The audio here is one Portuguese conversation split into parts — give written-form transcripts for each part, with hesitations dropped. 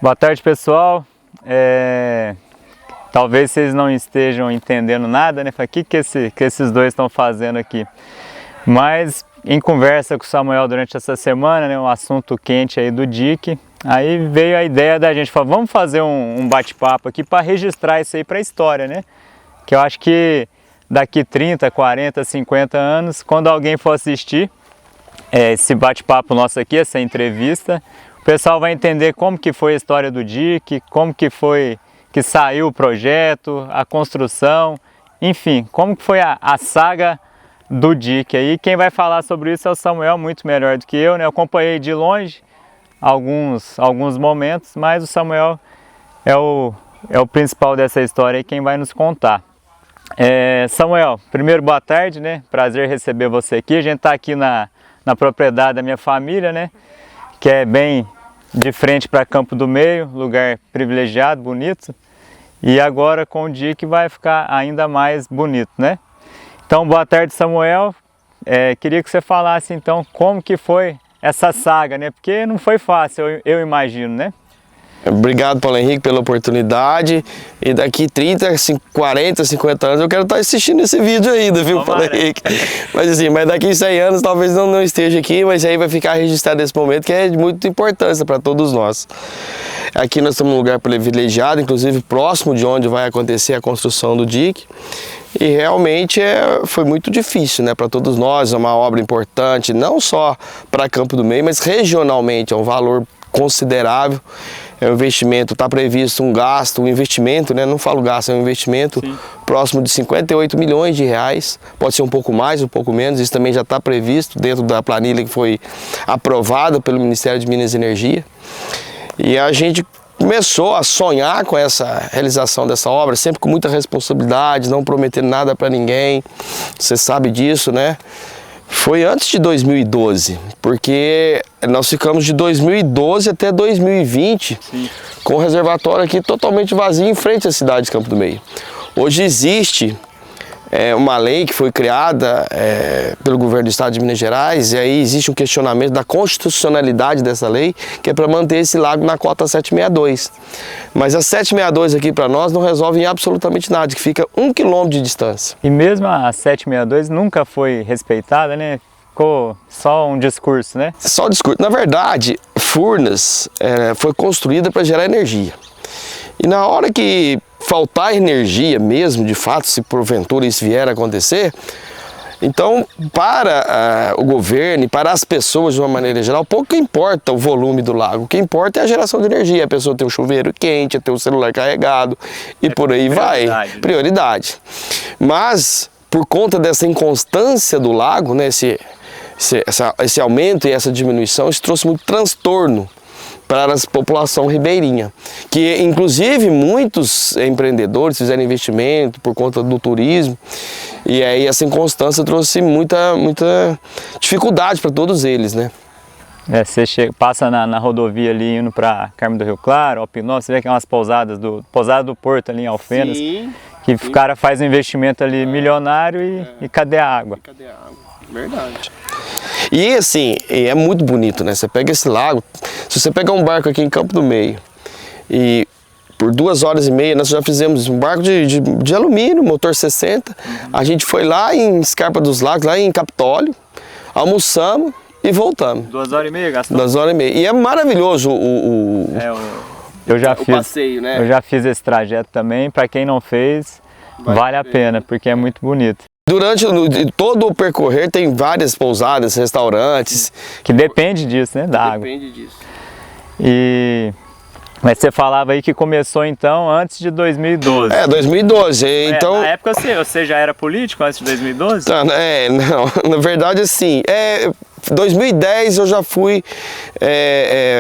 Boa tarde, pessoal. Talvez vocês não estejam entendendo nada, né? O que esses dois estão fazendo aqui? Mas em conversa com o Samuel durante essa semana, né, um assunto quente aí do DIC, aí veio a ideia da gente falar, vamos fazer um bate-papo aqui para registrar isso aí para a história, né? Que eu acho que daqui 30, 40, 50 anos, quando alguém for assistir esse bate-papo nosso aqui, essa entrevista, o pessoal vai entender como que foi a história do DIC, como que foi que saiu o projeto, a construção, enfim, como que foi a saga do DIC aí. Quem vai falar sobre isso é o Samuel, muito melhor do que eu, né? Eu acompanhei de longe alguns momentos, mas o Samuel é o principal dessa história aí, quem vai nos contar. Samuel, primeiro boa tarde, né? Prazer receber você aqui. A gente está aqui na propriedade da minha família, né? Que é bem de frente para Campo do Meio, lugar privilegiado, bonito. E agora com o DIC vai ficar ainda mais bonito, né? Então, boa tarde, Samuel. Queria que você falasse então como que foi essa saga, né? Porque não foi fácil, eu imagino, né? Obrigado, Paulo Henrique, pela oportunidade. E daqui 30, 40, 50 anos eu quero estar assistindo esse vídeo ainda, viu, Paulo Henrique? Mas assim, daqui 100 anos talvez não esteja aqui, mas aí vai ficar registrado esse momento que é de muita importância para todos nós. Aqui nós estamos num lugar privilegiado, inclusive próximo de onde vai acontecer a construção do DIC. E realmente foi muito difícil, né, para todos nós, é uma obra importante, não só para Campo do Meio, mas regionalmente, é um valor considerável. É um investimento, está previsto um investimento, né? Não falo gasto, é um investimento Sim. próximo de 58 milhões de reais, pode ser um pouco mais, um pouco menos, isso também já está previsto dentro da planilha que foi aprovada pelo Ministério de Minas e Energia. E a gente começou a sonhar com essa realização dessa obra, sempre com muita responsabilidade, não prometendo nada para ninguém, você sabe disso, né? Foi antes de 2012, porque nós ficamos de 2012 até 2020 Sim. com o reservatório aqui totalmente vazio em frente à cidade de Campo do Meio. Hoje existe uma lei que foi criada pelo governo do estado de Minas Gerais, e aí existe um questionamento da constitucionalidade dessa lei, que é para manter esse lago na cota 762. Mas a 762 aqui para nós não resolve em absolutamente nada, que fica 1 quilômetro de distância. E mesmo a 762 nunca foi respeitada, né? Ficou só um discurso, né? Só discurso. Na verdade, Furnas foi construída para gerar energia. E na hora que faltar energia mesmo, de fato, se porventura isso vier a acontecer, então para o governo e para as pessoas de uma maneira geral, pouco importa o volume do lago, o que importa é a geração de energia, a pessoa ter um chuveiro quente, ter o celular carregado e por aí vai, prioridade. Mas por conta dessa inconstância do lago, né, esse aumento e essa diminuição, isso trouxe muito transtorno para a população ribeirinha, que inclusive muitos empreendedores fizeram investimento por conta do turismo, e aí essa inconstância trouxe muita dificuldade para todos eles, né? Você passa na rodovia ali indo para Carmo do Rio Claro, Alpinó, você vê que é umas pousadas Pousada do Porto ali em Alfenas, sim, que sim. O cara faz um investimento ali milionário e cadê a água? E cadê a água? Verdade. E assim, é muito bonito, né? Você pega esse lago, se você pegar um barco aqui em Campo do Meio e por 2 horas e meia nós já fizemos um barco de alumínio, motor 60, a gente foi lá em Scarpa dos Lagos, lá em Capitólio, almoçamos e voltamos. 2 horas e meia, gastou? 2 horas e meia. E é maravilhoso eu já fiz, passeio, né? Eu já fiz esse trajeto também, para quem não fez, vale a pena, porque é muito bonito. Durante todo o percorrer tem várias pousadas, restaurantes. Que depende disso, né? Da água. Depende disso. Mas você falava aí que começou então antes de 2012. 2012. Então... Na época você já era político antes de 2012? Não, na verdade assim, 2010 eu já fui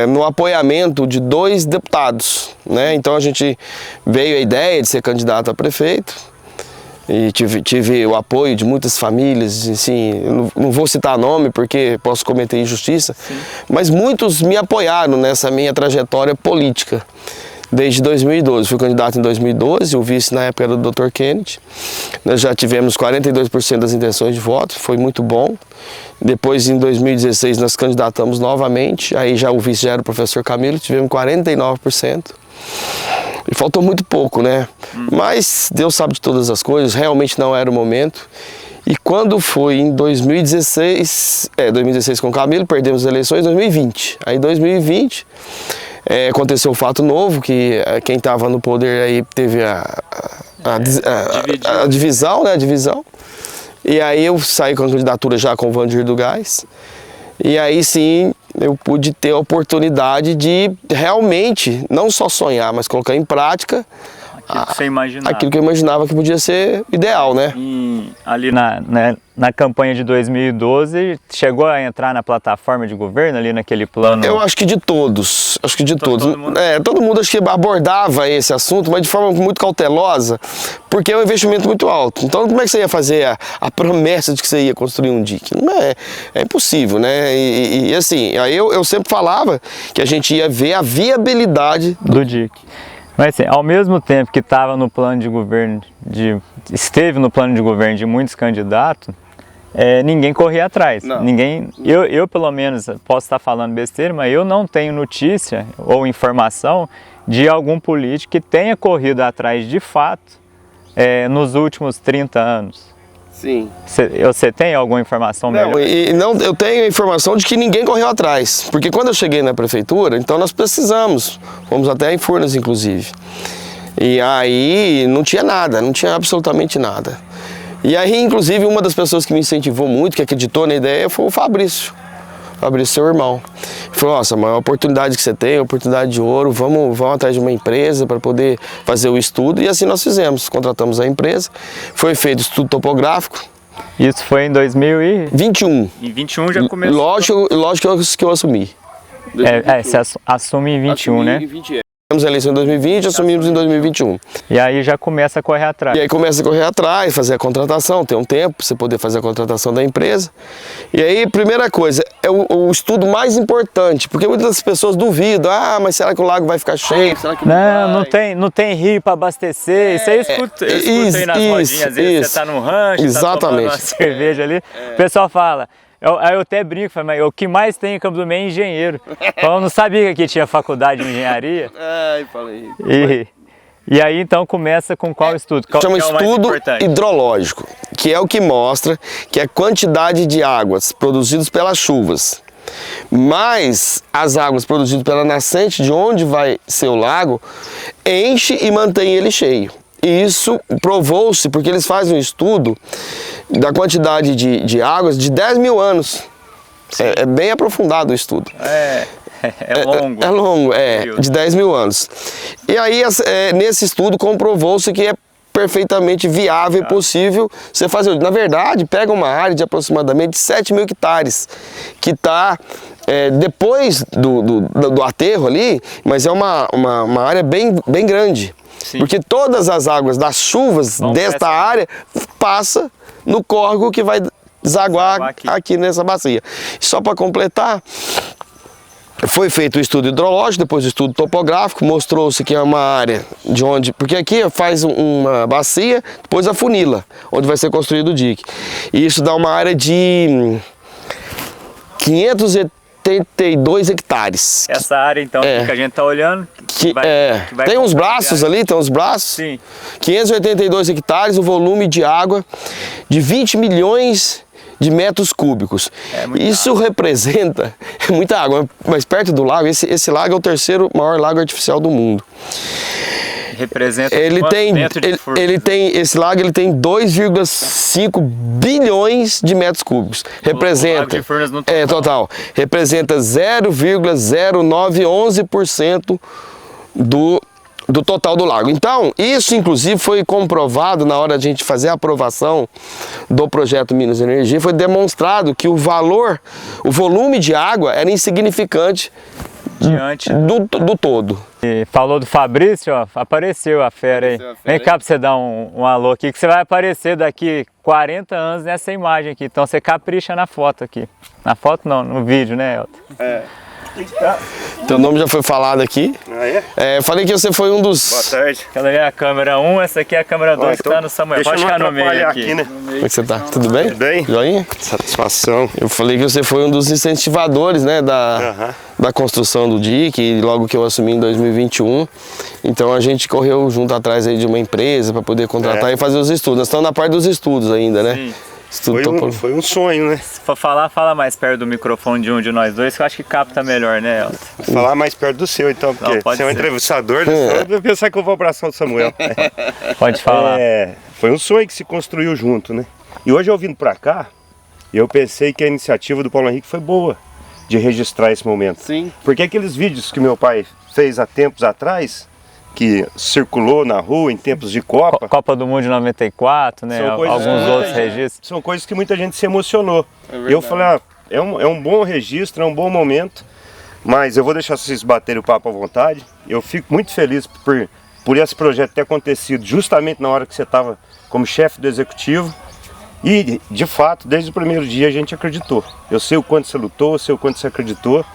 no apoiamento de 2 deputados, né? Então a gente veio a ideia de ser candidato a prefeito. E tive o apoio de muitas famílias, assim, eu não vou citar nome porque posso cometer injustiça, Sim. mas muitos me apoiaram nessa minha trajetória política. desde 2012. Fui candidato em 2012, o vice na época era o Dr. Kennedy. Nós já tivemos 42% das intenções de voto, foi muito bom. Depois, em 2016, nós candidatamos novamente, aí já o vice já era o professor Camilo, tivemos 49%. E faltou muito pouco, né? Mas Deus sabe de todas as coisas, realmente não era o momento. E quando foi em 2016 com o Camilo, perdemos as eleições em 2020. Aí em 2020 aconteceu um fato novo, que quem estava no poder aí teve a divisão, né? A divisão. E aí eu saí com a candidatura já com o Vandir do Gás. E aí sim eu pude ter a oportunidade de realmente, não só sonhar, mas colocar em prática aquilo que você imaginava. Aquilo que eu imaginava que podia ser ideal, né? Ali na campanha de 2012, chegou a entrar na plataforma de governo, ali naquele plano? Eu acho que de todos, todo mundo acho que abordava esse assunto, mas de forma muito cautelosa, porque é um investimento muito alto. Então como é que você ia fazer a promessa de que você ia construir um dique? Não é impossível, né? E assim, aí eu sempre falava que a gente ia ver a viabilidade do dique. Mas assim, ao mesmo tempo que estava no plano de governo, esteve no plano de governo de muitos candidatos, ninguém corria atrás. Não. Eu pelo menos posso estar falando besteira, mas eu não tenho notícia ou informação de algum político que tenha corrido atrás de fato nos últimos 30 anos. Sim. Você tem alguma informação melhor? Não, eu tenho a informação de que ninguém correu atrás, porque quando eu cheguei na prefeitura, então nós precisamos, fomos até em Furnas inclusive, e aí não tinha nada, não tinha absolutamente nada. E aí inclusive uma das pessoas que me incentivou muito, que acreditou na ideia, foi o Fabrício, seu irmão. Ele falou, nossa, mas a oportunidade que você tem, a oportunidade de ouro, vamos atrás de uma empresa para poder fazer o estudo. E assim nós fizemos, contratamos a empresa, foi feito o estudo topográfico. Isso foi em 2021. Em 21 já começou? Lógico que eu assumi. Você assume em 21, né? Em 20. Tivemos a eleição em 2020, assumimos em 2021. E aí já começa a correr atrás. E aí começa a correr atrás, fazer a contratação, tem um tempo para você poder fazer a contratação da empresa. E aí, primeira coisa, é o estudo mais importante, porque muitas pessoas duvidam, mas será que o lago vai ficar cheio? Será que não tem rio para abastecer, isso aí eu escuto aí nas rodinhas, às vezes você tá num rancho, tá tomando uma cerveja ali, o pessoal fala... Aí eu até brinco, mas o que mais tem em Campos do Meio é engenheiro. Eu não sabia que aqui tinha faculdade de engenharia. E aí então começa com qual estudo? Chama estudo hidrológico, que é o que mostra que a quantidade de águas produzidas pelas chuvas, mais as águas produzidas pela nascente de onde vai ser o lago, enche e mantém ele cheio. E isso provou-se porque eles fazem um estudo da quantidade de águas de 10 mil anos. É bem aprofundado o estudo. É longo. É longo, de 10 mil anos. E aí, nesse estudo, comprovou-se que é perfeitamente viável e possível você fazer. Na verdade, pega uma área de aproximadamente 7 mil hectares, que está depois do aterro ali, mas é uma área bem grande. Sim. Porque todas as águas das chuvas desta área passam no córrego que vai desaguar aqui nessa bacia. Só para completar, foi feito o estudo hidrológico, depois o estudo topográfico, mostrou-se que é uma área de onde... Porque aqui faz uma bacia, depois a funila, onde vai ser construído o dique. E isso dá uma área de 582 hectares. Essa área, então, que a gente está olhando... tem uns braços ali, tem uns braços. Sim. 582 hectares, o volume de água de 20 milhões de metros cúbicos. Isso representa muita água, mas perto do lago, esse lago é o terceiro maior lago artificial do mundo. Representa esse lago ele tem 2,5 bilhões de metros cúbicos. Representa, lago de Furnas no total. Total. Representa 0,0911% do total do lago. Então, isso inclusive foi comprovado na hora de a gente fazer a aprovação do projeto Minas Energia, foi demonstrado que o volume de água era insignificante diante do todo. E falou do Fabrício, ó, apareceu a fera aí. Vem cá pra você dar um alô aqui, que você vai aparecer daqui 40 anos nessa imagem aqui. Então você capricha na foto aqui. Na foto não, no vídeo, né, Elton? Teu nome já foi falado aqui. Ah, é? Falei que você foi um dos... Boa tarde. Aquela ali é a câmera 1, essa aqui é a câmera 2 que tá no Samuel. Deixa Pode eu não ficar no meio atrapalhar aqui. né? Como é que você tá? Tudo bem? Tudo bem. Joinha? Satisfação. Eu falei que você foi um dos incentivadores, né, da construção do DIC, logo que eu assumi em 2021. Então a gente correu junto atrás aí de uma empresa para poder contratar e fazer os estudos. Nós estamos na parte dos estudos ainda, né? Sim. Foi um sonho, né? Se for falar, fala mais perto do microfone de um de nós dois, que eu acho que capta melhor, né, Elton? Vou falar mais perto do seu, então, porque Não, pode você é um ser. entrevistador, né? Eu vou pensar que eu vou abraçar o Samuel. Pode falar. Foi um sonho que se construiu junto, né? E hoje eu vindo pra cá, eu pensei que a iniciativa do Paulo Henrique foi boa de registrar esse momento. Sim. Porque aqueles vídeos que meu pai fez há tempos atrás, que circulou na rua em tempos de Copa, Copa do Mundo de 94, né? São coisas Alguns que outros muita gente- registros. são coisas que muita gente se emocionou. verdade. Eu falei, é um bom registro, é um bom momento, mas eu vou deixar vocês baterem o papo à vontade. Eu fico muito feliz por esse projeto ter acontecido justamente na hora que você estava como chefe do executivo. E, de fato, desde o primeiro dia a gente acreditou. Eu sei o quanto você lutou, eu sei o quanto você acreditou.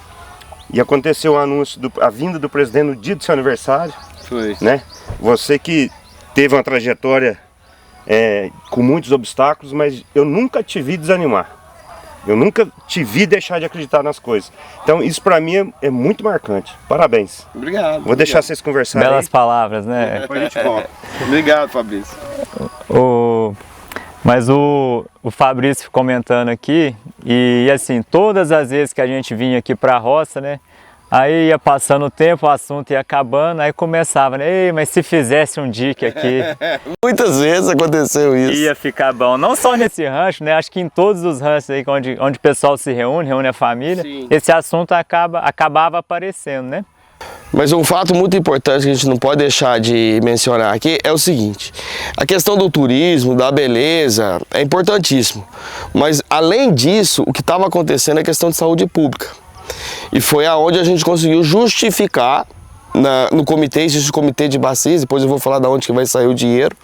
E aconteceu o anúncio, a vinda do presidente no dia do seu aniversário. Foi. Né? Você que teve uma trajetória com muitos obstáculos, mas eu nunca te vi desanimar. Eu nunca te vi deixar de acreditar nas coisas. Então isso pra mim é muito marcante. Parabéns. Obrigado. Vou deixar vocês conversarem. Belas palavras, né? Depois a gente volta. Obrigado, Fabrício. Mas o Fabrício comentando aqui, e assim, todas as vezes que a gente vinha aqui pra roça, né? Aí ia passando o tempo, o assunto ia acabando, aí começava, né? Ei, mas se fizesse um dique aqui, Muitas vezes aconteceu isso. ia ficar bom. Não só nesse rancho, né? Acho que em todos os ranchos aí onde o pessoal se reúne a família, Sim. esse assunto acabava aparecendo, né? Mas um fato muito importante que a gente não pode deixar de mencionar aqui é o seguinte: a questão do turismo, da beleza, é importantíssimo. Mas além disso, o que estava acontecendo é a questão de saúde pública. E foi aonde a gente conseguiu justificar no comitê, existe o comitê de bacias, depois eu vou falar de onde que vai sair o dinheiro.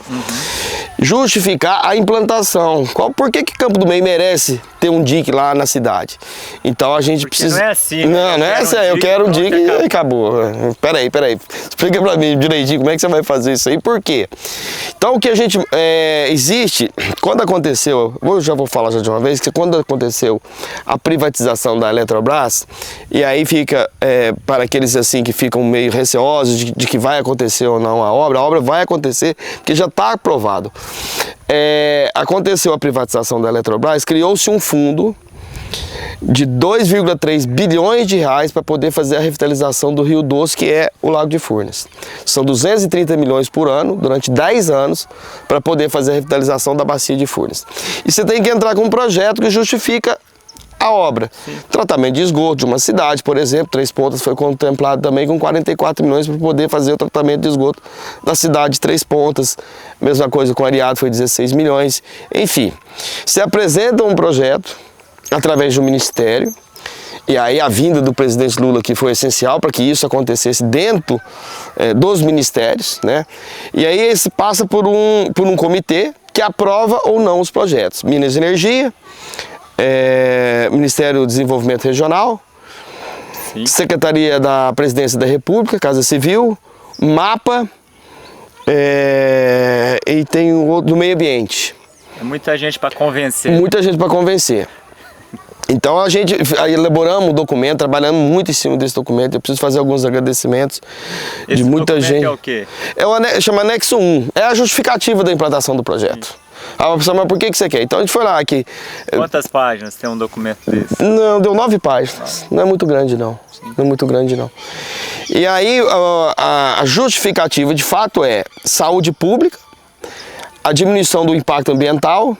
Justificar a implantação. Por que Campo do Meio merece ter um dique lá na cidade? Então a gente precisa... não é assim, Não, não é assim, eu quero um dique e acabou. Peraí. Explica pra mim direitinho como é que você vai fazer isso aí, por quê? Então o que a gente... existe, quando aconteceu, eu já vou falar já de uma vez, que quando aconteceu a privatização da Eletrobras, e aí fica, para aqueles assim que ficam meio receosos de que vai acontecer ou não a obra vai acontecer, porque já está aprovado. Aconteceu a privatização da Eletrobras, criou-se um fundo de 2,3 bilhões de reais para poder fazer a revitalização do Rio Doce, que é o Lago de Furnas. São 230 milhões por ano, durante 10 anos, para poder fazer a revitalização da bacia de Furnas. E você tem que entrar com um projeto que justifica a obra. Sim. Tratamento de esgoto de uma cidade, por exemplo, Três Pontas foi contemplado também com 44 milhões para poder fazer o tratamento de esgoto da cidade de Três Pontas. Mesma coisa com Areado, foi 16 milhões. Enfim, se apresenta um projeto através do Ministério, e aí a vinda do presidente Lula aqui foi essencial para que isso acontecesse dentro dos ministérios, né? E aí se passa por um comitê que aprova ou não os projetos. Minas e Energia, Ministério do Desenvolvimento Regional, sim, Secretaria da Presidência da República, Casa Civil, MAPA, e tem o outro do Meio Ambiente. É muita gente para convencer. Muita gente para convencer. Então a gente elaboramos um documento, trabalhamos muito em cima desse documento. Eu preciso fazer alguns agradecimentos de muita gente. É o quê? Chama Anexo 1, é a justificativa da implantação do projeto. Ah, mas por que você quer? Então a gente foi lá aqui. Quantas páginas tem um documento desse? Não, deu 9 páginas. Não é muito grande não. Não é muito grande não. E aí a justificativa de fato é saúde pública, a diminuição do impacto ambiental,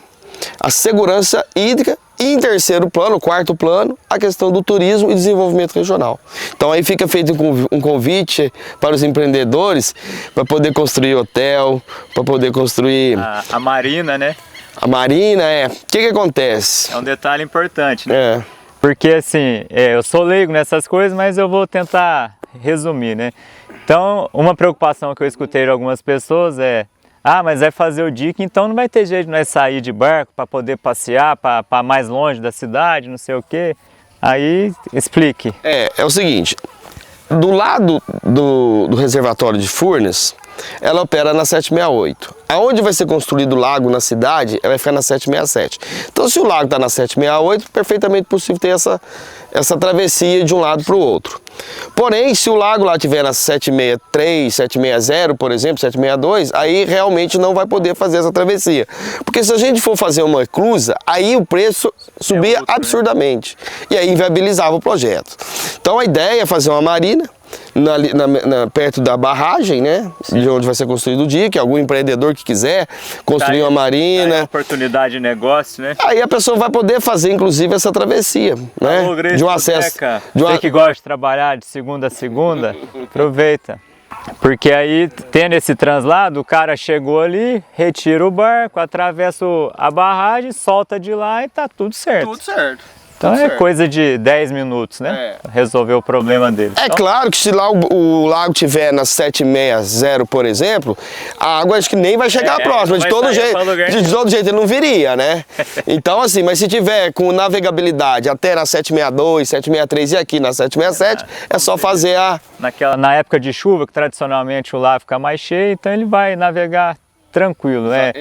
a segurança hídrica e em terceiro plano, quarto plano, a questão do turismo e desenvolvimento regional. Então aí fica feito um convite para os empreendedores para poder construir hotel, para poder construir... A marina, né? A marina, O que acontece? É um detalhe importante, né? Porque assim, eu sou leigo nessas coisas, mas eu vou tentar resumir, né? Então, uma preocupação que eu escutei de algumas pessoas é: mas vai fazer o dique, então não vai ter jeito de nós sair de barco para poder passear para mais longe da cidade, não sei o quê. Aí, explique. É o seguinte, do lado do reservatório de Furnas, ela opera na 768. Aonde vai ser construído o lago na cidade, ela vai ficar na 767. Então, se o lago está na 768, perfeitamente possível ter essa travessia de um lado para o outro. Porém, se o lago lá estiver na 763, 760, por exemplo, 762, aí realmente não vai poder fazer essa travessia. Porque se a gente for fazer uma eclusa, aí o preço subia absurdamente. E aí inviabilizava o projeto. Então, a ideia é fazer uma marina, perto da barragem, né? De onde vai ser construído o dique, algum empreendedor que quiser construir uma marina. Uma oportunidade de negócio, né? Aí a pessoa vai poder fazer, inclusive, essa travessia, né? Alô, Grace, de um acesso. Você que gosta de trabalhar de segunda a segunda, aproveita. Porque aí, tendo esse translado, o cara chegou ali, retira o barco, atravessa a barragem, solta de lá e tá tudo certo. Tudo certo. Então é coisa de 10 minutos, né? Resolver o problema dele. É claro que se lá o lago tiver na 760, por exemplo, a água acho que nem vai chegar próxima. De todo jeito ele não viria, né? Então assim, mas se tiver com navegabilidade até na 762, 763 e aqui na 767, é só fazer na época de chuva, que tradicionalmente o lago fica mais cheio, então ele vai navegar tranquilo, né?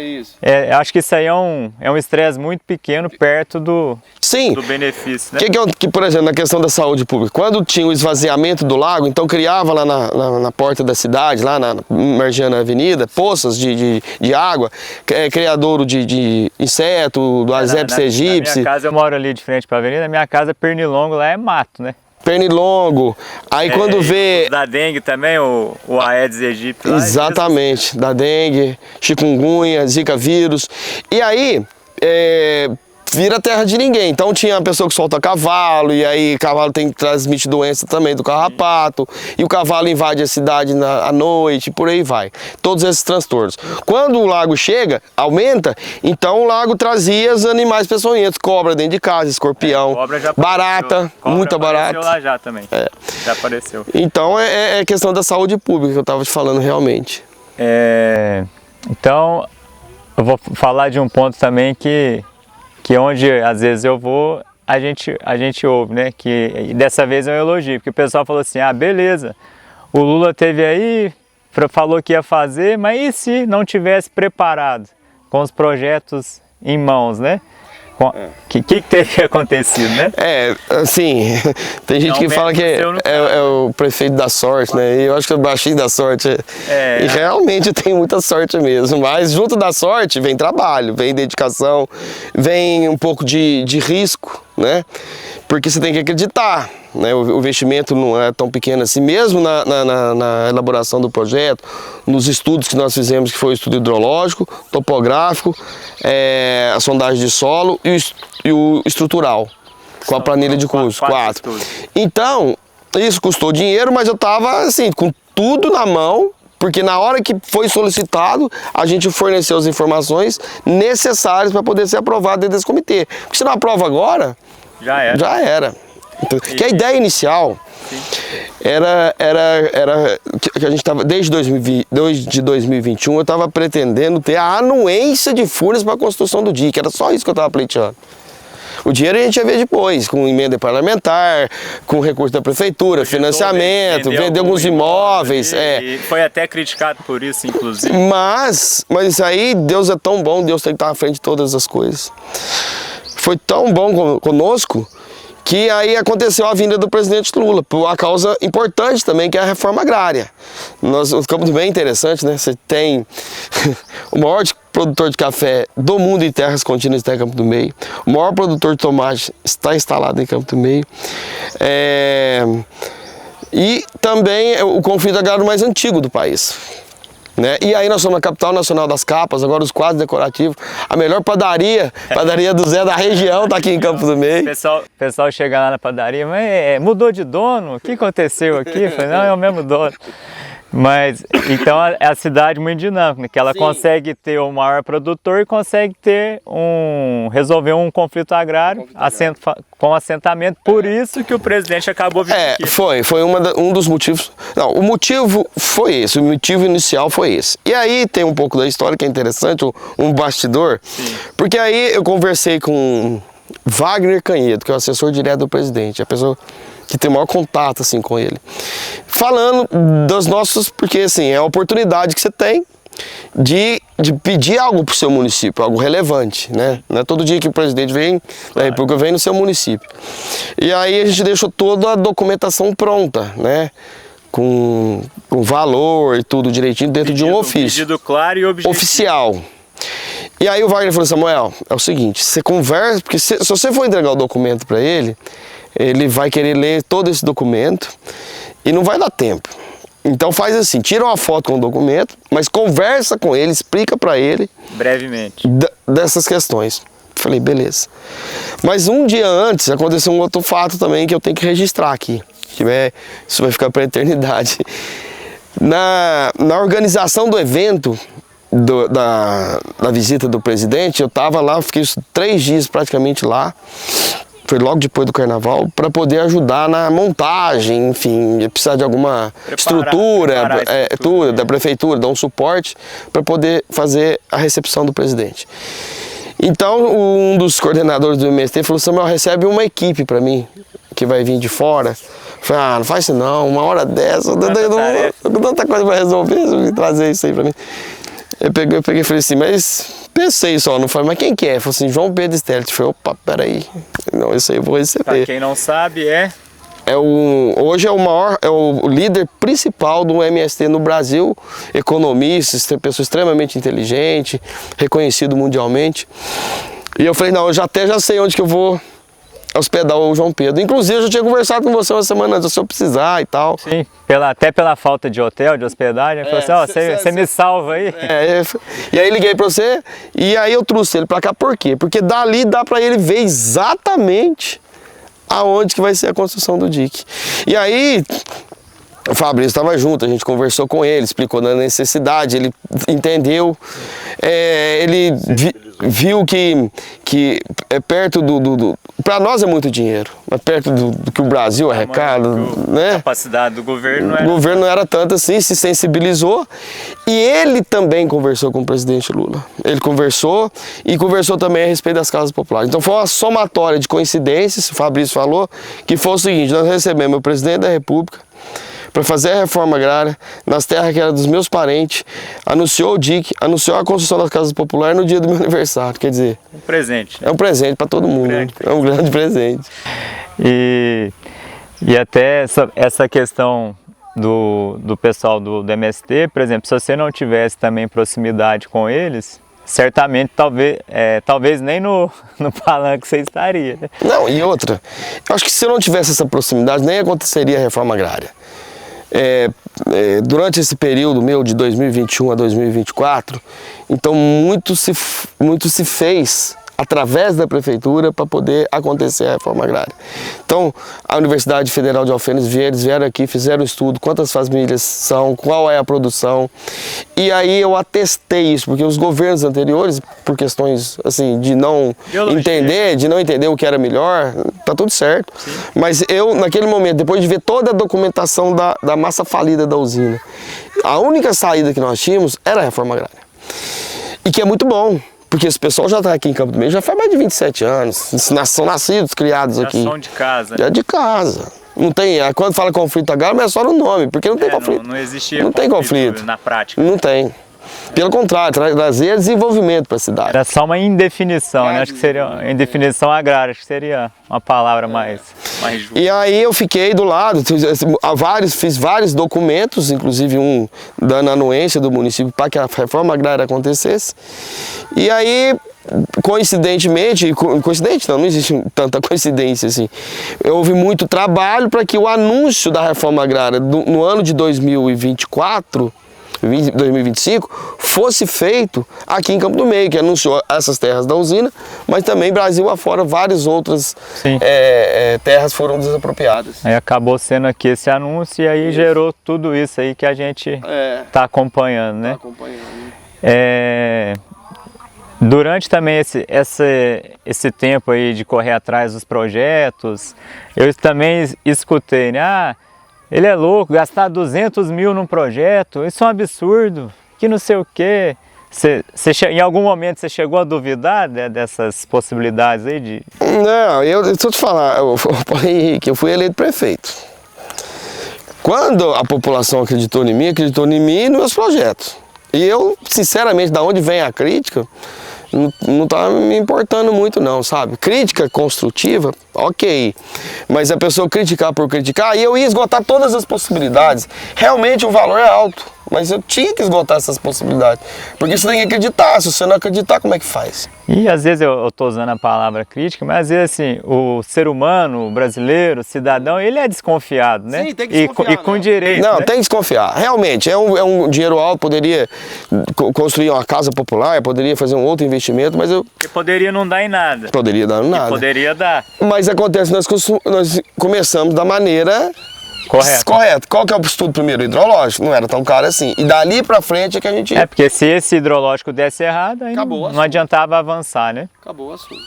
Acho que isso aí é um estresse muito pequeno perto do benefício, né? Que, por exemplo, na questão da saúde pública, quando tinha o esvaziamento do lago, então criava lá na porta da cidade, lá na Margiana Avenida, poças de água, criadouro de inseto, do Asepsis egípcio. Na minha casa, eu moro ali de frente para a avenida, minha casa, Pernilongo, lá é mato, né? Pernilongo, aí quando vê... Da dengue também, o Aedes aegypti. Exatamente, da dengue, chikungunya, zika vírus. E aí, vira terra de ninguém. Então tinha a pessoa que solta cavalo, e aí cavalo transmite doença também do carrapato, e o cavalo invade a cidade à noite, por aí vai. Todos esses transtornos. Quando o lago chega, aumenta, então o lago trazia os animais peçonhentos, cobra dentro de casa, escorpião, barata, muita barata. Lá já também, já apareceu. Então é questão da saúde pública que eu estava te falando realmente. Então, eu vou falar de um ponto também que onde às vezes eu vou, a gente ouve, né? Que dessa vez é um elogio, porque o pessoal falou assim, beleza, o Lula teve aí, falou que ia fazer, mas e se não tivesse preparado com os projetos em mãos, né? O que teria acontecido, né? Assim, tem gente que fala que é o prefeito da sorte, né? E eu acho que o baixinho da sorte. E realmente tem muita sorte mesmo. Mas junto da sorte vem trabalho, vem dedicação, vem um pouco de risco, né? Porque você tem que acreditar, né? O investimento não é tão pequeno assim, mesmo na elaboração do projeto, nos estudos que nós fizemos, que foi o estudo hidrológico, topográfico, a sondagem de solo e o estrutural, com a planilha de custo, 4. Então, isso custou dinheiro, mas eu estava assim, com tudo na mão, porque na hora que foi solicitado, a gente forneceu as informações necessárias para poder ser aprovado dentro desse comitê. Porque se não aprova agora, já era. Então, que a ideia inicial era que a gente estava, desde 2021, eu estava pretendendo ter a anuência de Furnas para a construção do dique. Era só isso que eu estava pleiteando. O dinheiro a gente ia ver depois, com emenda parlamentar, com recurso da prefeitura, financiamento, vender alguns imóveis. E foi até criticado por isso, inclusive. Mas isso aí, Deus é tão bom, Deus tem que estar à frente de todas as coisas. Foi tão bom conosco que aí aconteceu a vinda do presidente Lula, por uma causa importante também, que é a reforma agrária. Nós ficamos bem interessante, né? Você tem o maior produtor de café do mundo em terras contínuas está em Campo do Meio, o maior produtor de tomate está instalado em Campo do Meio, e também o conflito agrário mais antigo do país. Né? E aí nós somos a capital nacional das capas, agora os quadros decorativos, a melhor padaria do Zé da região está aqui em Campo do Meio. O pessoal chega lá na padaria, mas mudou de dono? O que aconteceu aqui? Eu falei, não, é o mesmo dono. Mas, então é a cidade muito dinâmica, que ela consegue ter o maior produtor e consegue resolver um conflito agrário com assentamento, por isso que o presidente acabou vindo aqui. Foi um dos motivos. Não, o motivo foi esse, o motivo inicial foi esse. E aí tem um pouco da história que é interessante, um bastidor, porque aí eu conversei com Wagner Canhedo, que é o assessor direto do presidente, a pessoa que tem o maior contato assim, com ele. Falando dos nossos, porque assim, é a oportunidade que você tem de pedir algo para o seu município, algo relevante, né? Não é todo dia que o presidente vem da República, vem no seu município. E aí a gente deixou toda a documentação pronta, né? Com valor e tudo direitinho dentro de um ofício. Pedido claro e objetivo. Oficial. E aí o Wagner falou, Samuel, é o seguinte, você conversa, porque se você for entregar o documento para ele, ele vai querer ler todo esse documento e não vai dar tempo. Então faz assim, tira uma foto com o documento, mas conversa com ele, explica para ele brevemente dessas questões. Falei, beleza. Mas um dia antes aconteceu um outro fato também que eu tenho que registrar aqui, que isso vai ficar para a eternidade. Na organização do evento, da visita do presidente, eu estava lá, fiquei 3 dias praticamente lá. Foi logo depois do carnaval, para poder ajudar na montagem, enfim, precisar de alguma estrutura, tudo, da prefeitura, dar um suporte para poder fazer a recepção do presidente. Então, um dos coordenadores do MST falou, Samuel, recebe uma equipe para mim, que vai vir de fora. Eu falei, não faz isso não, uma hora dessa, tanta coisa para resolver, você trazer isso aí para mim. Eu peguei e falei assim, mas pensei só, não falei, mas quem que é? Falei assim, João Pedro Stelli. Eu falei, opa, peraí, não, isso aí eu vou receber. Pra quem não sabe, hoje é o líder principal do MST no Brasil, economista, pessoa extremamente inteligente, reconhecido mundialmente. E eu falei, não, eu já sei onde que eu vou hospedar o João Pedro. Inclusive, eu já tinha conversado com você uma semana antes, se eu precisar e tal. Sim, até pela falta de hotel, de hospedagem, falou assim, ó, você me salva aí. E aí liguei pra você, e aí eu trouxe ele pra cá, por quê? Porque dali dá pra ele ver exatamente aonde que vai ser a construção do dique. E aí, o Fabrício estava junto, a gente conversou com ele, explicou da necessidade, ele entendeu, ele viu que é perto para nós é muito dinheiro, mas perto do que o Brasil arrecada, né? A capacidade do governo não era tanto assim, se sensibilizou, e ele também conversou com o presidente Lula. Ele conversou e conversou também a respeito das casas populares. Então foi uma somatória de coincidências, o Fabrício falou, que foi o seguinte, nós recebemos o presidente da República para fazer a reforma agrária nas terras que eram dos meus parentes, anunciou o DIC, anunciou a construção das casas populares no dia do meu aniversário, quer dizer... Um presente. Né? É um presente para todo mundo, é um grande presente. E até essa questão do pessoal do MST, por exemplo, se você não tivesse também proximidade com eles, certamente talvez nem no palanque você estaria. Né? Não, e outra, eu acho que se eu não tivesse essa proximidade, nem aconteceria a reforma agrária. Durante esse período meu de 2021 a 2024, então muito se fez através da prefeitura para poder acontecer a reforma agrária. Então, a Universidade Federal de Alfenas, eles vieram aqui, fizeram um estudo, quantas famílias são, qual é a produção, e aí eu atestei isso, porque os governos anteriores, por questões assim, de não entender o que era melhor, tá tudo certo. Sim. Mas eu, naquele momento, depois de ver toda a documentação da massa falida da usina, a única saída que nós tínhamos era a reforma agrária. E que é muito bom. Porque esse pessoal já está aqui em Campo do Meio, já faz mais de 27 anos, são nascidos, criados aqui. Já são de casa. Já de casa. Não tem, quando fala conflito agrário, mas é só no nome, porque não tem conflito. Não existia não tem conflito na prática. Não tem. Pelo contrário, trazer desenvolvimento para a cidade. Era só uma indefinição, né? Acho que seria indefinição agrária, acho que seria uma palavra mais justa. E aí eu fiquei do lado, fiz vários documentos, inclusive um dando anuência do município para que a reforma agrária acontecesse. E aí, coincidentemente não existe tanta coincidência assim, houve muito trabalho para que o anúncio da reforma agrária no ano de 2024, 2025, fosse feito aqui em Campo do Meio, que anunciou essas terras da usina, mas também Brasil afora várias outras terras foram desapropriadas. Aí acabou sendo aqui esse anúncio e aí gerou tudo isso aí que a gente está acompanhando, né? Durante também esse tempo aí de correr atrás dos projetos, eu também escutei, né? Ele é louco, gastar 200 mil num projeto, isso é um absurdo, que não sei o quê. Em algum momento você chegou a duvidar dessas possibilidades aí de... Não, deixa eu te falar, Henrique, eu fui eleito prefeito. Quando a população acreditou em mim e nos meus projetos. E eu, sinceramente, da onde vem a crítica, não tá me importando muito não, sabe? Crítica construtiva, ok. Mas a pessoa criticar por criticar, e eu ia esgotar todas as possibilidades. Realmente o valor é alto, mas eu tinha que esgotar essas possibilidades. Porque você tem que acreditar, se você não acreditar, como é que faz? E às vezes eu tô usando a palavra crítica, mas às vezes assim, o ser humano, o brasileiro, o cidadão, ele é desconfiado, né? Sim, tem que desconfiar, e com direito. Não, né? tem que desconfiar. Realmente, é um dinheiro alto, poderia construir uma casa popular, poderia fazer um outro investimento, mas eu... Que poderia não dar em nada. Poderia dar nada. Poderia dar. Mas acontece, nós começamos da maneira... Correto. Qual que é o estudo primeiro? Hidrológico. Não era tão caro assim. E dali pra frente é que a gente... É, porque se esse hidrológico desse errado, aí não adiantava avançar, né? Acabou o assunto.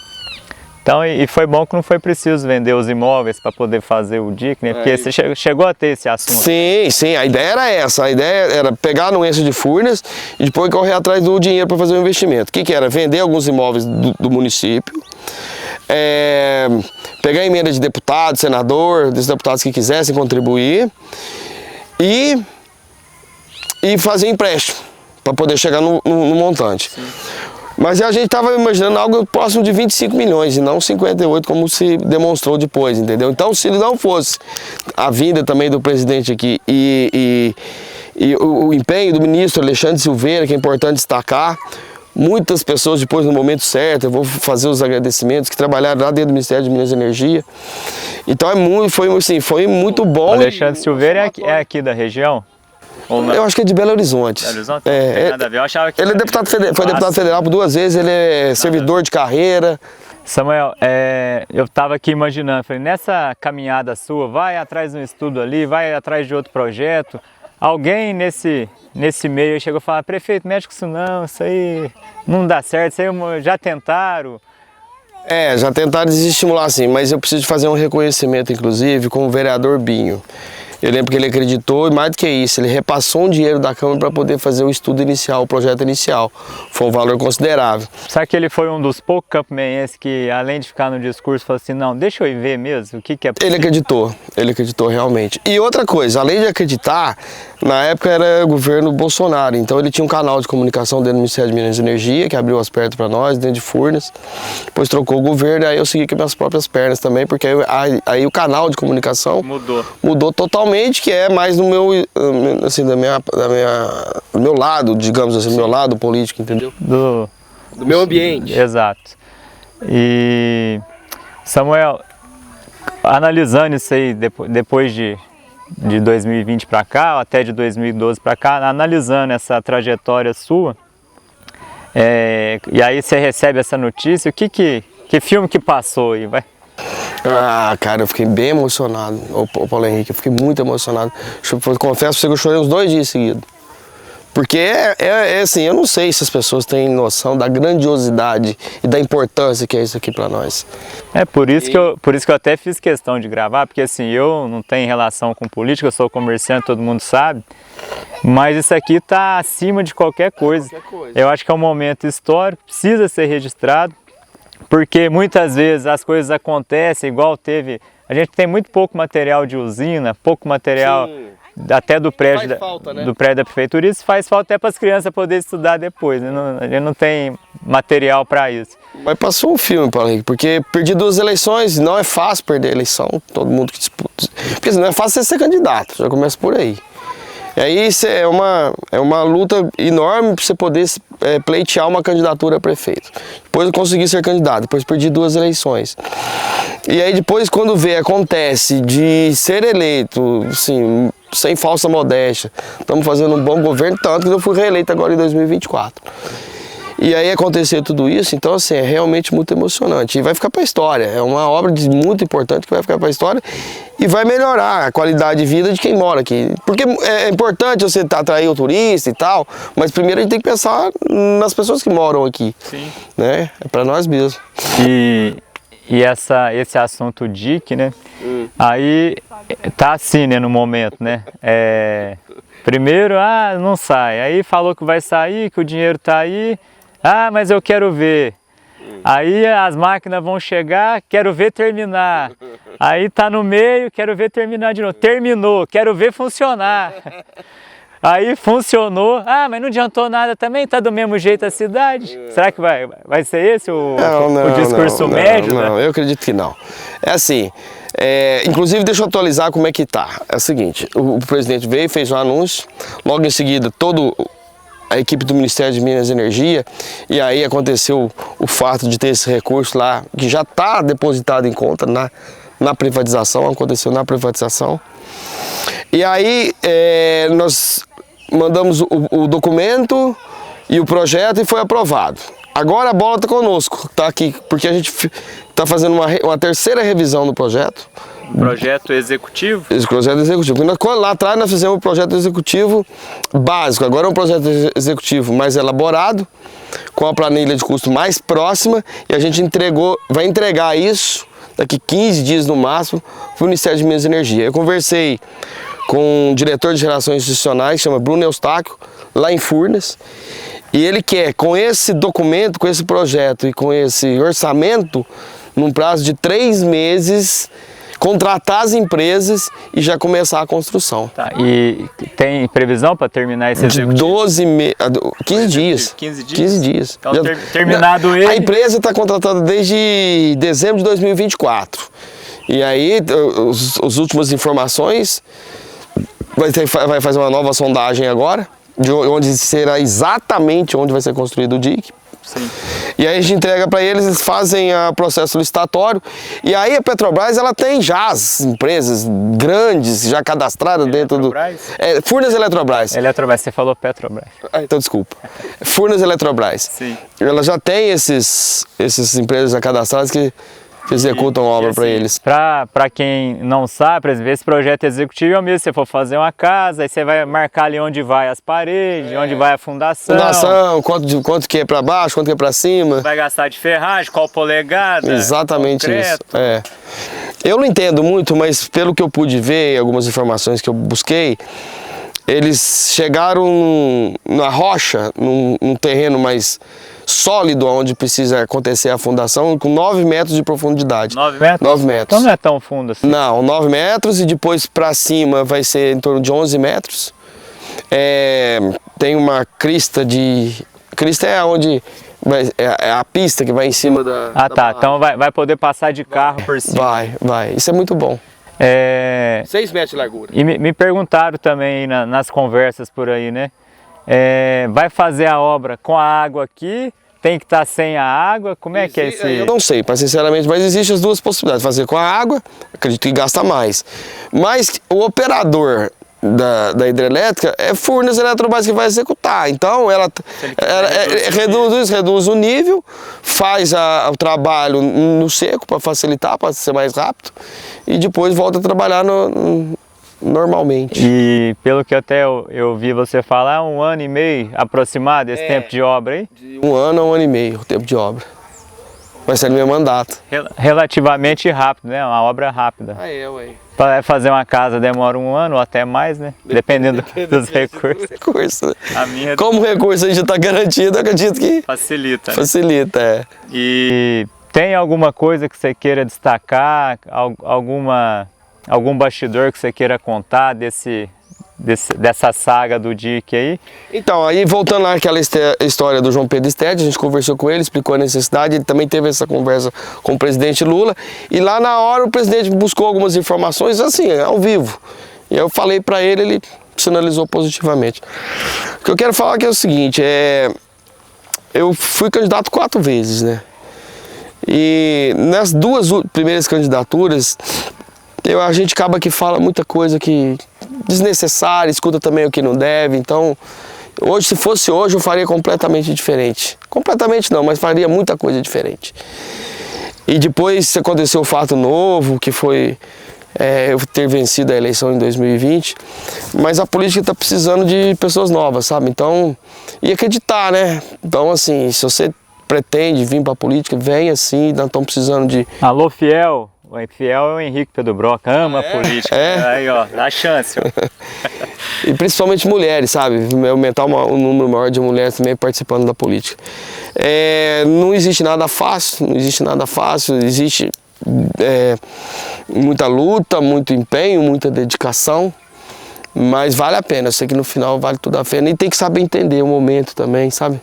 Então, e foi bom que não foi preciso vender os imóveis para poder fazer o DIC, né? Porque você chegou a ter esse assunto. Sim, a ideia era essa. A ideia era pegar a anuência de Furnas e depois correr atrás do dinheiro para fazer o investimento. O que era? Vender alguns imóveis do município, pegar a emenda de deputado, senador, dos deputados que quisessem contribuir e fazer empréstimo para poder chegar no montante. Sim. Mas a gente estava imaginando algo próximo de 25 milhões e não 58, como se demonstrou depois, entendeu? Então, se não fosse a vinda também do presidente aqui e o empenho do ministro Alexandre Silveira, que é importante destacar, muitas pessoas depois no momento certo, eu vou fazer os agradecimentos, que trabalharam lá dentro do Ministério de Minas e Energia. Então foi muito bom. Alexandre Silveira é aqui da região? Eu acho que é de Belo Horizonte. Belo Horizonte? Não tem nada a ver. Eu achava que ele é deputado foi deputado federal por 2 vezes, ele é servidor de carreira. Samuel, eu estava aqui imaginando, falei, nessa caminhada sua, vai atrás de um estudo ali, vai atrás de outro projeto. Alguém nesse meio chegou a falar, prefeito, mexe com isso aí não dá certo, isso aí já tentaram. Já tentaram desestimular sim, mas eu preciso fazer um reconhecimento, inclusive, com o vereador Binho. Eu lembro que ele acreditou e mais do que isso, ele repassou um dinheiro da Câmara para poder fazer o estudo inicial, o projeto inicial. Foi um valor considerável. Sabe que ele foi um dos poucos campo-meienses que, além de ficar no discurso, falou assim, não, deixa eu ir ver mesmo o que é possível. Ele acreditou realmente. E outra coisa, além de acreditar, na época era o governo Bolsonaro, então ele tinha um canal de comunicação dentro do Ministério de Minas e Energia, que abriu as pernas para nós, dentro de Furnas. Depois trocou o governo, aí eu segui com as minhas próprias pernas também, porque aí o canal de comunicação mudou totalmente, que é mais no meu, assim, do meu lado, digamos assim, do meu lado político, entendeu? Do meu ambiente. Exato. E, Samuel, analisando isso aí, depois de 2020 para cá, ou até de 2012 para cá, analisando essa trajetória sua, e aí você recebe essa notícia, que filme que passou aí, vai? Cara, eu fiquei bem emocionado, Paulo Henrique, eu fiquei muito emocionado. Confesso pra você que eu chorei uns 2 dias seguidos. Porque assim, eu não sei se as pessoas têm noção da grandiosidade e da importância que é isso aqui para nós. Por isso que eu até fiz questão de gravar, porque assim, eu não tenho relação com política, eu sou comerciante, todo mundo sabe, mas isso aqui está acima de qualquer coisa. Eu acho que é um momento histórico, precisa ser registrado, porque muitas vezes as coisas acontecem igual teve, a gente tem muito pouco material de usina, pouco material... Sim. Até do prédio, do prédio da prefeitura, isso faz falta até para as crianças poderem estudar depois, né? A gente não tem material para isso. Mas passou um filme, Paulo Henrique, porque perdi 2 eleições, não é fácil perder a eleição, todo mundo que disputa. Porque não é fácil ser candidato, já começa por aí. E aí é uma luta enorme para você poder pleitear uma candidatura a prefeito. Depois eu consegui ser candidato, depois perdi 2 eleições. E aí depois quando acontece de ser eleito, assim, sem falsa modéstia, estamos fazendo um bom governo, tanto que eu fui reeleito agora em 2024. E aí acontecer tudo isso, então assim, é realmente muito emocionante. E vai ficar para a história, é uma obra muito importante que vai ficar para a história e vai melhorar a qualidade de vida de quem mora aqui. Porque é importante você atrair o turista e tal, mas primeiro a gente tem que pensar nas pessoas que moram aqui. Sim. Né? É para nós mesmos. esse assunto DIC, né? Aí tá assim, né, no momento, né? Primeiro, não sai. Aí falou que vai sair, que o dinheiro tá aí. Mas eu quero ver. Aí as máquinas vão chegar, quero ver terminar. Aí tá no meio, quero ver terminar de novo. Terminou, quero ver funcionar. Aí funcionou, mas não adiantou nada também, tá do mesmo jeito a cidade. Será que vai ser esse o discurso médio? Não, eu acredito que não. É assim, inclusive deixa eu atualizar como é que tá. É o seguinte, o presidente veio, fez um anúncio, logo em seguida todo a equipe do Ministério de Minas e Energia, e aí aconteceu o fato de ter esse recurso lá, que já está depositado em conta na privatização, aconteceu na privatização. E aí nós mandamos o documento e o projeto e foi aprovado. Agora a bola está conosco, está aqui, porque a gente está fazendo uma terceira revisão do projeto. Projeto executivo? Esse projeto executivo. Lá atrás nós fizemos um projeto executivo básico, agora é um projeto executivo mais elaborado, com a planilha de custo mais próxima, e a gente vai entregar isso daqui 15 dias no máximo para o Ministério de Minas e Energia. Eu conversei com um diretor de relações institucionais, que chama Bruno Eustáquio, lá em Furnas, e ele quer, com esse documento, com esse projeto e com esse orçamento, num prazo de 3 meses, contratar as empresas e já começar a construção. Tá, e tem previsão para terminar esse executivo? 15 dias. 15 dias? 15 dias. Então, terminado ele... A empresa está contratada desde dezembro de 2024. E aí, as últimas informações, vai fazer uma nova sondagem agora, de onde será exatamente onde vai ser construído o DIC. Sim. E aí a gente entrega para eles fazem o processo licitatório. E aí a Petrobras, ela tem já as empresas grandes já cadastradas dentro do... Furnas Eletrobras. Eletrobras, você falou Petrobras. Então desculpa. Furnas Eletrobras. Sim. Ela já tem essas empresas já cadastradas que executam obra para eles. Para quem não sabe, por exemplo, esse projeto executivo é o mesmo. Se você for fazer uma casa, aí você vai marcar ali onde vai as paredes, onde vai a fundação. Fundação, quanto que é para baixo, quanto que é para cima. Vai gastar de ferragem, qual polegada. Exatamente concreto. Isso. Eu não entendo muito, mas pelo que eu pude ver, algumas informações que eu busquei, eles chegaram na rocha, num terreno mais sólido, onde precisa acontecer a fundação, com 9 metros de profundidade. 9 metros? 9 metros. Então não é tão fundo assim. Não, 9 metros e depois para cima vai ser em torno de 11 metros. Tem uma crista de... Crista é onde... É a pista que vai em cima da... Tá. Então vai poder passar de carro por cima. Vai. Isso é muito bom. 6 metros de largura. E me perguntaram também nas conversas por aí, né? Vai fazer a obra com a água aqui? Tem que estar sem a água? Como é que é esse... Eu não sei, sinceramente, mas existem as duas possibilidades. Fazer com a água, acredito que gasta mais. Mas o operador da hidrelétrica é Furnas Eletrobras que vai executar. Então ela reduz o nível, faz o trabalho no seco para facilitar, para ser mais rápido, e depois volta a trabalhar normalmente. E pelo que até eu vi você falar, 1 ano e meio aproximado esse tempo de obra aí? De 1 ano a 1 ano e meio o tempo de obra. Vai ser no meu mandato. Relativamente rápido, né? Uma obra rápida. Para fazer uma casa demora 1 ano ou até mais, né? Dependendo dos recursos. Né? A Como o recurso já está garantido, eu acredito que facilita. Né? Facilita, E tem alguma coisa que você queira destacar? Algum bastidor que você queira contar dessa saga do DIC aí? Então, aí voltando lá àquela história do João Pedro Stede, a gente conversou com ele, explicou a necessidade, ele também teve essa conversa com o presidente Lula, e lá na hora o presidente buscou algumas informações, assim, ao vivo. E eu falei para ele sinalizou positivamente. O que eu quero falar aqui é o seguinte, eu fui candidato 4 vezes, né? E nas 2 primeiras candidaturas, a gente acaba que fala muita coisa que desnecessária, escuta também o que não deve, então hoje, se fosse hoje, eu faria completamente diferente. Completamente não, mas faria muita coisa diferente. E depois aconteceu o fato novo, que foi eu ter vencido a eleição em 2020, mas a política está precisando de pessoas novas, sabe? Então, e acreditar, né? Então, assim, se você pretende vir para a política, venha sim, nós estamos precisando de... Alô, Fiel! O Fiel é o Henrique Pedro Broca, ama a política. Aí, ó, dá chance. Ó. E principalmente mulheres, sabe? Aumentar um número maior de mulheres também participando da política. Não existe nada fácil, existe muita luta, muito empenho, muita dedicação, mas vale a pena. Eu sei que no final vale tudo a pena e tem que saber entender o momento também, sabe?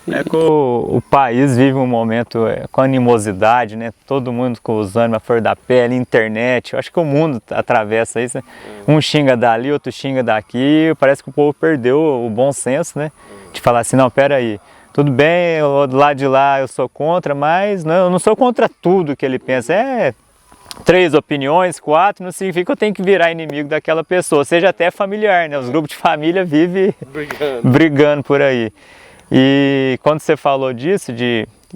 É que o país vive um momento com animosidade, né? Todo mundo com os ânimos à flor da pele, internet. Eu acho que o mundo atravessa isso, né? Um xinga dali, outro xinga daqui. Parece que o povo perdeu o bom senso, né? De falar assim, não, peraí, tudo bem, do lado de lá eu sou contra, mas não, eu não sou contra tudo que ele pensa. 3 opiniões, 4, não significa que eu tenho que virar inimigo daquela pessoa, seja até familiar, né? Os grupos de família vivem brigando por aí. E quando você falou disso,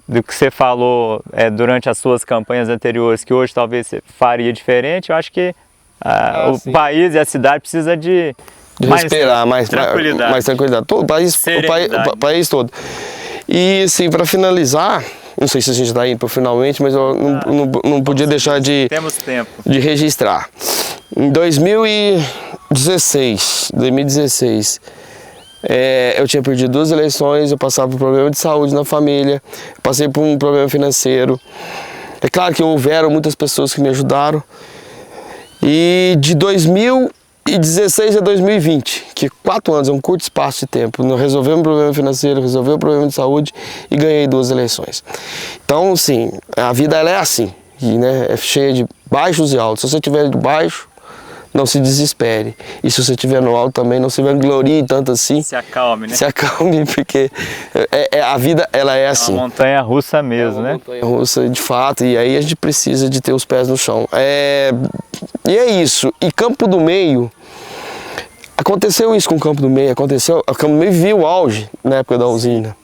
do que você falou durante as suas campanhas anteriores, que hoje talvez você faria diferente, eu acho que o país e a cidade precisam de respirar, mais tranquilidade. Mais tranquilidade. Todo, o país todo. E assim, para finalizar, não sei se a gente está indo para finalmente, mas eu não podia deixar de registrar. Em 2016, eu tinha perdido 2 eleições, eu passava por um problema de saúde na família, passei por um problema financeiro. É claro que houveram muitas pessoas que me ajudaram. E de 2016 a 2020, que 4 anos é um curto espaço de tempo, eu resolvi um problema financeiro, resolvi um problema de saúde e ganhei 2 eleições. Então, assim, a vida ela é assim, né? É cheia de baixos e altos. Se você estiver de baixo, não se desespere. E se você estiver no alto também, não se vanglorie tanto assim. Se acalme, né? Se acalme, porque a vida, ela é assim. É uma montanha russa mesmo, né? Montanha russa, de fato, e aí a gente precisa de ter os pés no chão. E é isso. E Campo do Meio, aconteceu isso com o Campo do Meio, o Campo do Meio viu o auge na época da usina.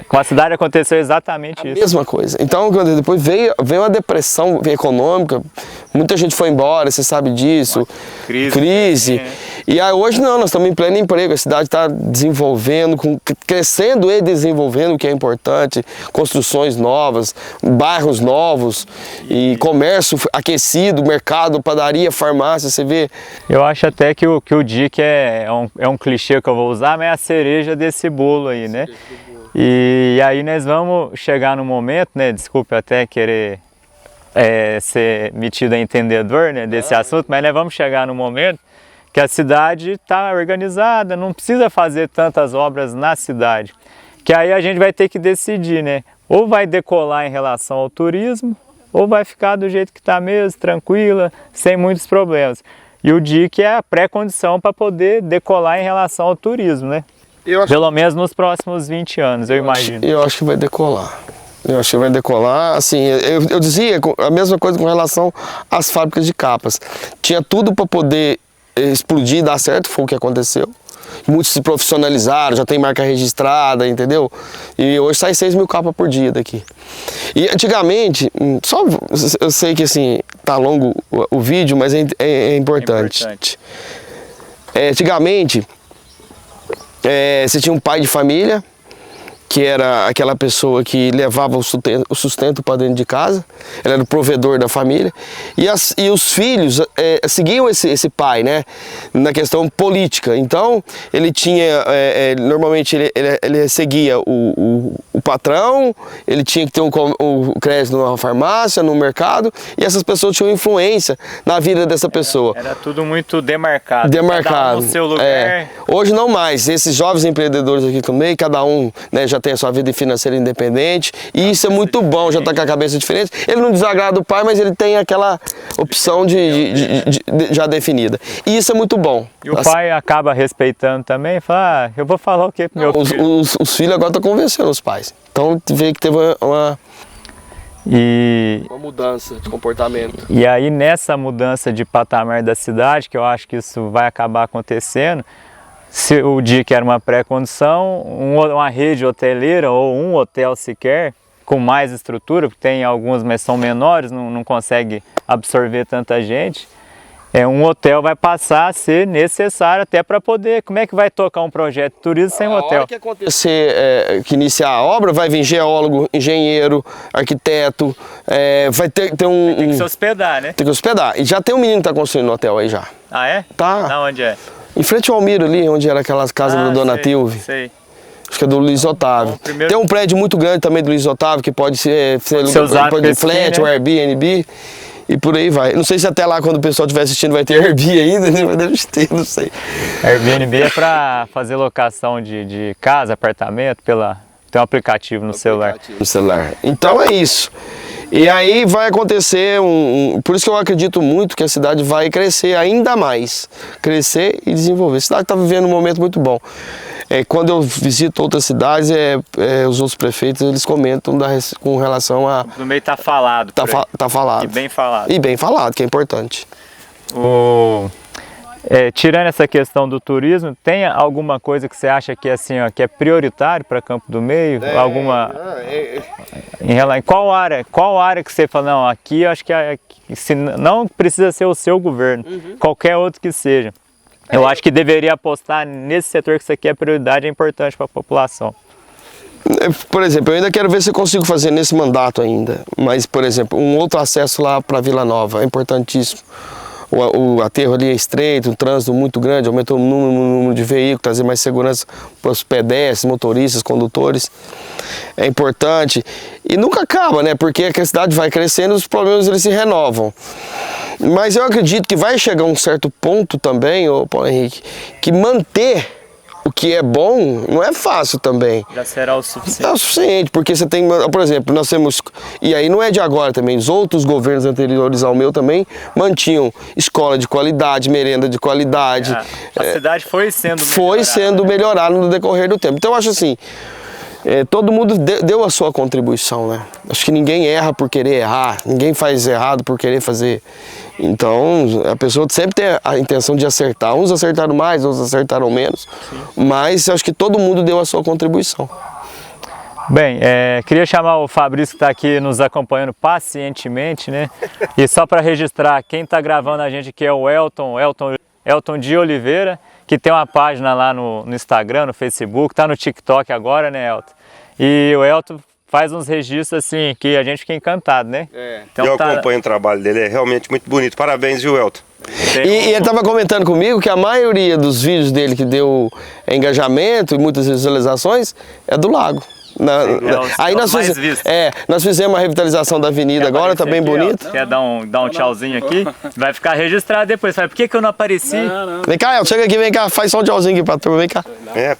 Com a cidade aconteceu exatamente isso. A mesma coisa. Então, depois veio a depressão econômica, muita gente foi embora, você sabe disso. Crise. E aí, hoje não, nós estamos em pleno emprego, a cidade está desenvolvendo, crescendo e desenvolvendo, o que é importante, construções novas, bairros novos, e comércio aquecido, mercado, padaria, farmácia, você vê. Eu acho até que o DIC é um clichê que eu vou usar, mas é a cereja desse bolo aí, né? E aí nós vamos chegar no momento, né? Desculpe até querer ser metido a entendedor, né, desse assunto, mas nós vamos chegar no momento que a cidade está organizada, não precisa fazer tantas obras na cidade. Que aí a gente vai ter que decidir, né? Ou vai decolar em relação ao turismo, ou vai ficar do jeito que está mesmo, tranquila, sem muitos problemas. E o DIC é a pré-condição para poder decolar em relação ao turismo, né? Pelo menos nos próximos 20 anos, eu imagino. Eu acho que vai decolar. Eu acho que vai decolar. Assim, eu dizia a mesma coisa com relação às fábricas de capas. Tinha tudo para poder explodir e dar certo, foi o que aconteceu. Muitos se profissionalizaram, já tem marca registrada, entendeu? E hoje sai 6 mil capas por dia daqui. E antigamente, eu sei que assim, tá longo o vídeo, mas é importante. Antigamente, você tinha um pai de família, que era aquela pessoa que levava o sustento para dentro de casa, ele era o provedor da família, e os filhos seguiam esse pai, né, na questão política. Então ele tinha, normalmente ele seguia o patrão, ele tinha que ter o crédito numa farmácia, no mercado, e essas pessoas tinham influência na vida dessa pessoa. Era tudo muito demarcado. Demarcado. Cada um no seu lugar. Hoje não mais, esses jovens empreendedores aqui também, cada um, né, já tem a sua vida financeira independente, e isso é muito bom, já está com a cabeça diferente. Ele não desagrada o pai, mas ele tem aquela opção já definida. E isso é muito bom. E o pai acaba respeitando também, fala, eu vou falar o que pro meu filho? Os filhos agora estão convencendo os pais. Então vê que teve uma mudança de comportamento. E aí nessa mudança de patamar da cidade, que eu acho que isso vai acabar acontecendo, se o DIC era uma pré-condição, uma rede hoteleira ou um hotel sequer, com mais estrutura, porque tem alguns, mas são menores, não consegue absorver tanta gente. Um hotel vai passar a ser necessário até para poder... Como é que vai tocar um projeto de turismo sem hotel? A hora que acontecer, que iniciar a obra, vai vir geólogo, engenheiro, arquiteto, vai ter um... Tem que se hospedar, né? Tem que hospedar. E já tem um menino que tá construindo um hotel aí já. Ah, é? Tá. Na onde é? Em frente ao Almiro ali, onde era aquelas casas do Dona Tilve. Sei. Acho que é do Luiz Otávio. Bom, primeiro... Tem um prédio muito grande também do Luiz Otávio, que pode ser usado pode flat, ou Airbnb. E por aí vai. Não sei se até lá, quando o pessoal estiver assistindo, vai ter Airbnb ainda, né? Mas deve ter, não sei. Airbnb é para fazer locação de casa, apartamento, tem um aplicativo no celular. No celular. Então é isso. E aí vai acontecer por isso que eu acredito muito que a cidade vai crescer ainda mais. Crescer e desenvolver. A cidade está vivendo um momento muito bom. Quando eu visito outras cidades, os outros prefeitos, eles comentam com relação a... No meio tá falado. Tá falado. E bem falado. E bem falado, que é importante. Tirando essa questão do turismo, tem alguma coisa que você acha que é, assim, ó, que é prioritário para Campo do Meio? Em qual área que você fala, não, aqui eu acho que se não precisa ser o seu governo, qualquer outro que seja. Eu acho que deveria apostar nesse setor que isso aqui é prioridade, é importante para a população. Por exemplo, eu ainda quero ver se eu consigo fazer nesse mandato ainda. Mas, por exemplo, um outro acesso lá para Vila Nova é importantíssimo. O aterro ali é estreito, um trânsito muito grande, aumentou o número de veículos, trazer mais segurança para os pedestres, motoristas, condutores. É importante. E nunca acaba, né? Porque a cidade vai crescendo e os problemas eles se renovam. Mas eu acredito que vai chegar um certo ponto também, Paulo Henrique, que manter o que é bom não é fácil também. Já será o suficiente. É o suficiente, porque você tem, por exemplo, nós temos, e aí não é de agora também, os outros governos anteriores ao meu também mantinham escola de qualidade, merenda de qualidade. A cidade foi sendo melhorada no decorrer do tempo. Então eu acho assim, todo mundo deu a sua contribuição, né? Acho que ninguém erra por querer errar, ninguém faz errado por querer fazer. Então, a pessoa sempre tem a intenção de acertar. Uns acertaram mais, outros acertaram menos. Sim. Mas eu acho que todo mundo deu a sua contribuição. Bem, queria chamar o Fabrício que está aqui nos acompanhando pacientemente, né? E só para registrar, quem está gravando a gente aqui é o Elton de Oliveira, que tem uma página lá no Instagram, no Facebook, está no TikTok agora, né, Elton? E o Elton faz uns registros assim, que a gente fica encantado, né? Então, eu acompanho o trabalho dele, é realmente muito bonito. Parabéns, viu, Elton? E ele estava comentando comigo que a maioria dos vídeos dele que deu engajamento e muitas visualizações é do lago. Aí nós fizemos a revitalização da avenida agora, tá bem bonito. Quer dar um tchauzinho aqui? Vai ficar registrado depois. Por que eu não apareci? Não. Vem cá, Elton, chega aqui, vem cá, faz só um tchauzinho aqui pra turma, vem cá.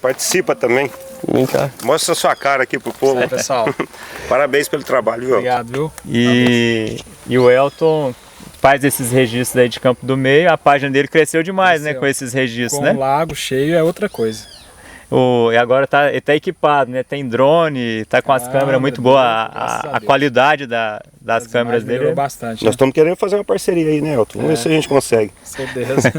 Participa também. Vem cá. Mostra a sua cara aqui pro povo. Pessoal. Parabéns pelo trabalho, viu? Obrigado, viu? E o Elton faz esses registros aí de Campo do Meio, a página dele cresceu demais, né, com esses registros, né? Com o lago cheio é outra coisa. E agora ele tá equipado, né? Tem drone, tá com as câmeras muito boas, a qualidade das câmeras dele. Bastante, Nós estamos querendo fazer uma parceria aí, né, Elton? Vamos ver se a gente consegue. Com certeza.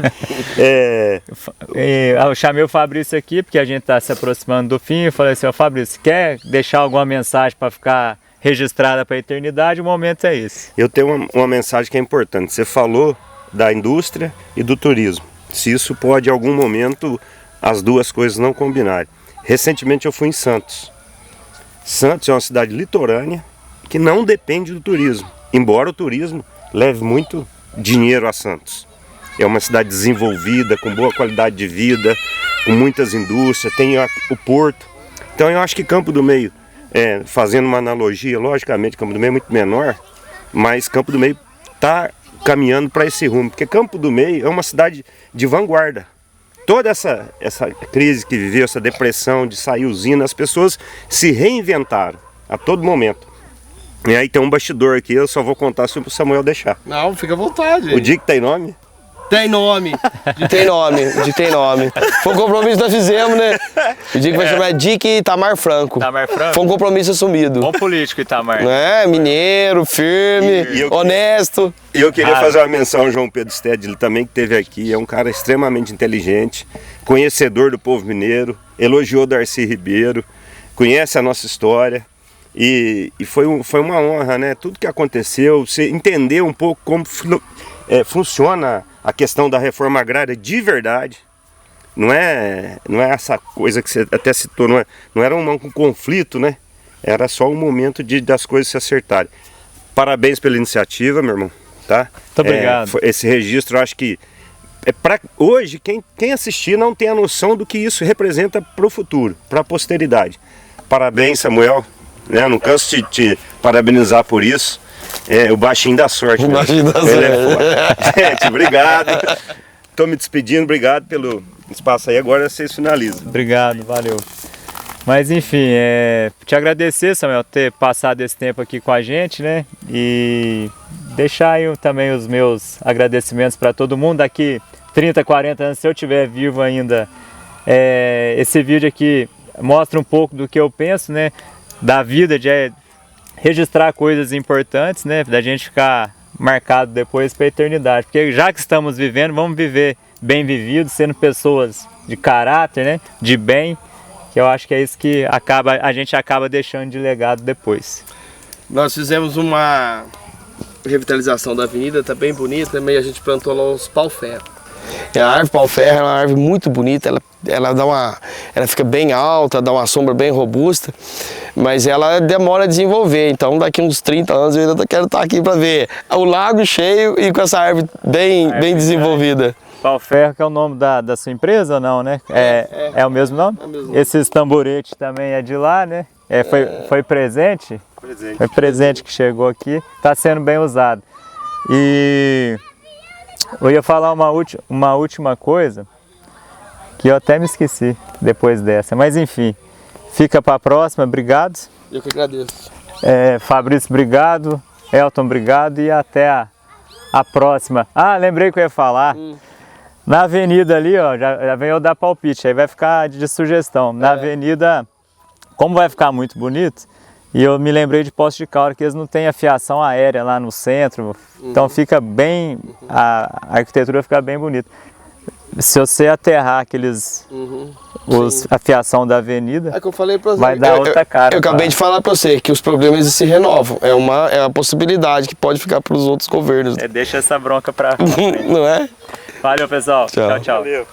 Eu chamei o Fabrício aqui, porque a gente tá se aproximando do fim, e falei assim, Fabrício, quer deixar alguma mensagem para ficar registrada para a eternidade? O momento é esse. Eu tenho uma mensagem que é importante. Você falou da indústria e do turismo. Se isso pode, em algum momento, as duas coisas não combinarem. Recentemente eu fui em Santos. Santos é uma cidade litorânea que não depende do turismo, embora o turismo leve muito dinheiro a Santos. É uma cidade desenvolvida, com boa qualidade de vida, com muitas indústrias, tem o porto. Então eu acho que Campo do Meio, fazendo uma analogia, logicamente Campo do Meio é muito menor, mas Campo do Meio está caminhando para esse rumo, porque Campo do Meio é uma cidade de vanguarda. Toda essa crise que viveu, essa depressão de sair usina, as pessoas se reinventaram a todo momento. E aí tem um bastidor aqui, eu só vou contar se o Samuel deixar. Não, fica à vontade. O Dick tem nome? Tem nome. Tem nome. Foi um compromisso que nós fizemos, né? O Dick vai chamar Dick Itamar Franco. Foi um compromisso assumido. Bom político, Itamar. Mineiro, firme, honesto. E eu queria fazer uma menção ao João Pedro Stedley também, que esteve aqui. É um cara extremamente inteligente, conhecedor do povo mineiro, elogiou Darcy Ribeiro, conhece a nossa história. E foi uma honra, né? Tudo que aconteceu, você entender um pouco como funciona a questão da reforma agrária de verdade. Não é essa coisa que você até citou, não era um conflito, né? Era só um momento das coisas se acertarem. Parabéns pela iniciativa, meu irmão. Tá? Muito obrigado. Esse registro, eu acho que hoje, quem assistir não tem a noção do que isso representa para o futuro, para a posteridade. Parabéns, Samuel. Né? Não canso de te parabenizar por isso. O baixinho da sorte. O baixinho da sorte. Gente, obrigado. Estou me despedindo, obrigado pelo espaço aí. Agora vocês finalizam. Obrigado, valeu. Mas enfim, te agradecer, Samuel, ter passado esse tempo aqui com a gente, né? E deixar aí também os meus agradecimentos para todo mundo. Daqui 30, 40 anos, se eu estiver vivo ainda, esse vídeo aqui mostra um pouco do que eu penso, né? Da vida, de registrar coisas importantes, né? Da gente ficar marcado depois para a eternidade. Porque já que estamos vivendo, vamos viver bem vividos, sendo pessoas de caráter, né? De bem. Que eu acho que é isso que a gente acaba deixando de legado depois. Nós fizemos uma revitalização da avenida, tá bem bonita, também a gente plantou lá uns pau-ferro. A árvore pau-ferro é uma árvore muito bonita, ela fica bem alta, dá uma sombra bem robusta, mas ela demora a desenvolver, então daqui uns 30 anos eu ainda quero estar aqui para ver o lago cheio e com essa árvore bem desenvolvida. Pau-ferro, que é o nome da sua empresa ou não, né? É o mesmo nome? É o mesmo nome. Esses tamboretes também é de lá, né? Foi presente? Foi presente que chegou aqui, está sendo bem usado. E eu ia falar uma última coisa, que eu até me esqueci depois dessa, mas enfim, fica para a próxima, obrigado. Eu que agradeço. Fabrício, obrigado. Elton, obrigado e até a próxima. Ah, lembrei que eu ia falar. Na avenida ali, ó, já vem eu dar palpite, aí vai ficar de sugestão. Na avenida, como vai ficar muito bonito, e eu me lembrei de Poços de Caldas, que eles não têm a fiação aérea lá no centro, então fica bem, a arquitetura fica bem bonita. Se você aterrar aqueles, a fiação da avenida, É que eu falei pra você. vai dar outra cara. Eu acabei de falar para você que os problemas se renovam, é uma possibilidade que pode ficar para os outros governos. Deixa essa bronca pra Não é? Valeu, pessoal. Tchau. Tchau, tchau. Valeu.